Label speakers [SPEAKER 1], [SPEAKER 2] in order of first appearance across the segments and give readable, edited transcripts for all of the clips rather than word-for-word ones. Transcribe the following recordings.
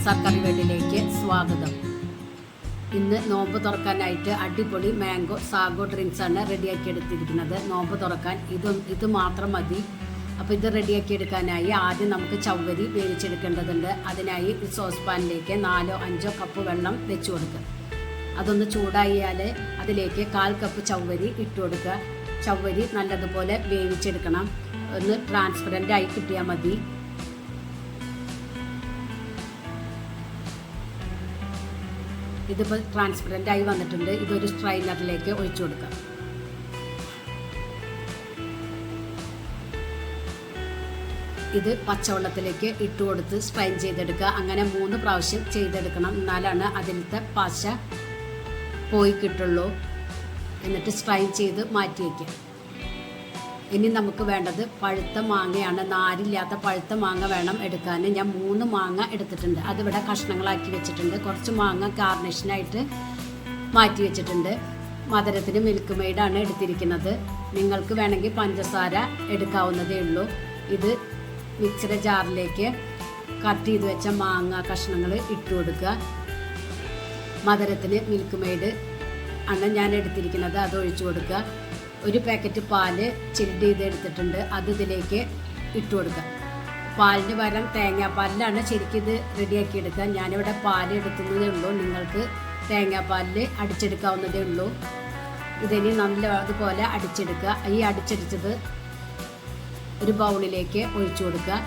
[SPEAKER 1] സർക്കാർ വീട്ടിലേക്ക് സ്വാഗതം. ഇന്ന് നോമ്പ് തുറക്കാനായിട്ട് അടിപൊളി മാംഗോ സാഗോ ഡ്രിങ്ക്സാണ് റെഡിയാക്കി എടുത്തിരിക്കുന്നത്. നോമ്പ് തുറക്കാൻ ഇത് മാത്രം മതി. അപ്പോൾ ഇത് റെഡിയാക്കി എടുക്കാനായി ആദ്യം നമുക്ക് ചവ്വരി വേവിച്ചെടുക്കേണ്ടതുണ്ട്. അതിനായി സോസ് പാനിലേക്ക് 4-5 കപ്പ് വെള്ളം വെച്ച് കൊടുക്കുക. അതൊന്ന് ചൂടായാൽ അതിലേക്ക് 1/4 കപ്പ് ചവ്വരി ഇട്ട് കൊടുക്കുക. ചവ്വരി നല്ലതുപോലെ വേവിച്ചെടുക്കണം. ഒന്ന് ട്രാൻസ്പെറൻ്റ് ആയി കിട്ടിയാൽ മതി. ഇതിപ്പോൾ ട്രാൻസ്പെറൻ്റ് ആയി വന്നിട്ടുണ്ട്. ഇതൊരു സ്ട്രൈനറിലേക്ക് ഒഴിച്ചു കൊടുക്കാം. ഇത് പച്ചവെള്ളത്തിലേക്ക് ഇട്ട് കൊടുത്ത് സ്ട്രൈൻ ചെയ്തെടുക്കുക. അങ്ങനെ 3 പ്രാവശ്യം ചെയ്തെടുക്കണം. എന്നാലാണ് അതിലത്തെ പശ പോയി കിട്ടുള്ളൂ. എന്നിട്ട് സ്ട്രൈൻ ചെയ്ത് മാറ്റി വയ്ക്കുക. ഇനി നമുക്ക് വേണ്ടത് പഴുത്ത മാങ്ങയാണ്. നാരില്ലാത്ത പഴുത്ത മാങ്ങ വേണം എടുക്കാൻ. ഞാൻ 3 മാങ്ങ എടുത്തിട്ടുണ്ട്. അതിവിടെ കഷ്ണങ്ങളാക്കി വെച്ചിട്ടുണ്ട്. കുറച്ച് മാങ്ങ ഗാർണിഷിനായിട്ട് മാറ്റി വെച്ചിട്ടുണ്ട്. മധുരത്തിന് മിൽക്ക് മെയ്ഡാണ് എടുത്തിരിക്കുന്നത്. നിങ്ങൾക്ക് വേണമെങ്കിൽ പഞ്ചസാര എടുക്കാവുന്നതേ ഉള്ളൂ. ഇത് മിക്സിയുടെ ജാറിലേക്ക് കട്ട് ചെയ്ത് വെച്ച മാങ്ങ കഷ്ണങ്ങൾ ഇട്ട് കൊടുക്കുക. മധുരത്തിന് മിൽക്ക് മെയ്ഡ് ആണ് ഞാൻ എടുത്തിരിക്കുന്നത്. അത് ഒഴിച്ചു കൊടുക്കുക. ഒരു പാക്കറ്റ് പാല് ചിൽഡ് ചെയ്ത് എടുത്തിട്ടുണ്ട്. അത് ഇതിലേക്ക് ഇട്ട് കൊടുക്കുക. പാലിന് പകരം തേങ്ങാപ്പാലിലാണ് ശരിക്കും ഇത് റെഡിയാക്കി എടുക്കുക. ഞാനിവിടെ പാല് എടുക്കുന്നതേ ഉള്ളൂ. നിങ്ങൾക്ക് തേങ്ങാപ്പാലിൽ അടിച്ചെടുക്കാവുന്നതേ ഉള്ളൂ. ഇതിനി നല്ലതുപോലെ അടിച്ചെടുക്കുക. ഈ അടിച്ചെടുത്തത് ഒരു ബൗളിലേക്ക് ഒഴിച്ചു കൊടുക്കുക.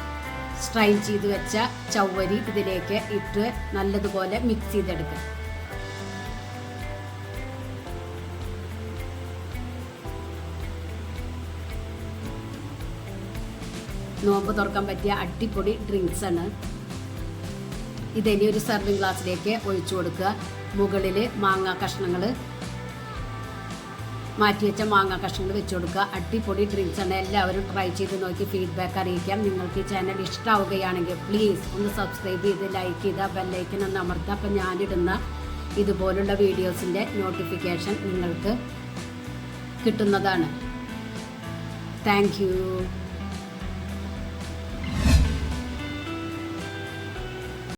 [SPEAKER 1] സ്ട്രൈൻ ചെയ്ത് വെച്ച ചവ്വരി ഇതിലേക്ക് ഇട്ട് നല്ലതുപോലെ മിക്സ് ചെയ്തെടുക്കുക. നോമ്പ് തുറക്കാൻ പറ്റിയ അടിപൊളി ഡ്രിങ്ക്സാണ്. ഇതിനി ഒരു സെർവിങ് ഗ്ലാസ്സിലേക്ക് ഒഴിച്ചു കൊടുക്കുക. മുകളിൽ മാങ്ങ കഷ്ണങ്ങൾ മാറ്റി വെച്ച മാങ്ങ കഷ്ണങ്ങൾ വെച്ച് കൊടുക്കുക. അടിപൊളി ഡ്രിങ്ക്സാണ്. എല്ലാവരും ട്രൈ ചെയ്ത് നോക്കി ഫീഡ്ബാക്ക് അറിയിക്കാം. നിങ്ങൾക്ക് ഈ ചാനൽ ഇഷ്ടമാവുകയാണെങ്കിൽ പ്ലീസ് ഒന്ന് സബ്സ്ക്രൈബ് ചെയ്ത് ലൈക്ക് ചെയ്താൽ ബെല്ലൈക്കൻ ഒന്ന് അമർത്തുക. അപ്പോൾ ഞാനിടുന്ന ഇതുപോലുള്ള വീഡിയോസിൻ്റെ നോട്ടിഫിക്കേഷൻ നിങ്ങൾക്ക് കിട്ടുന്നതാണ്. Thank you.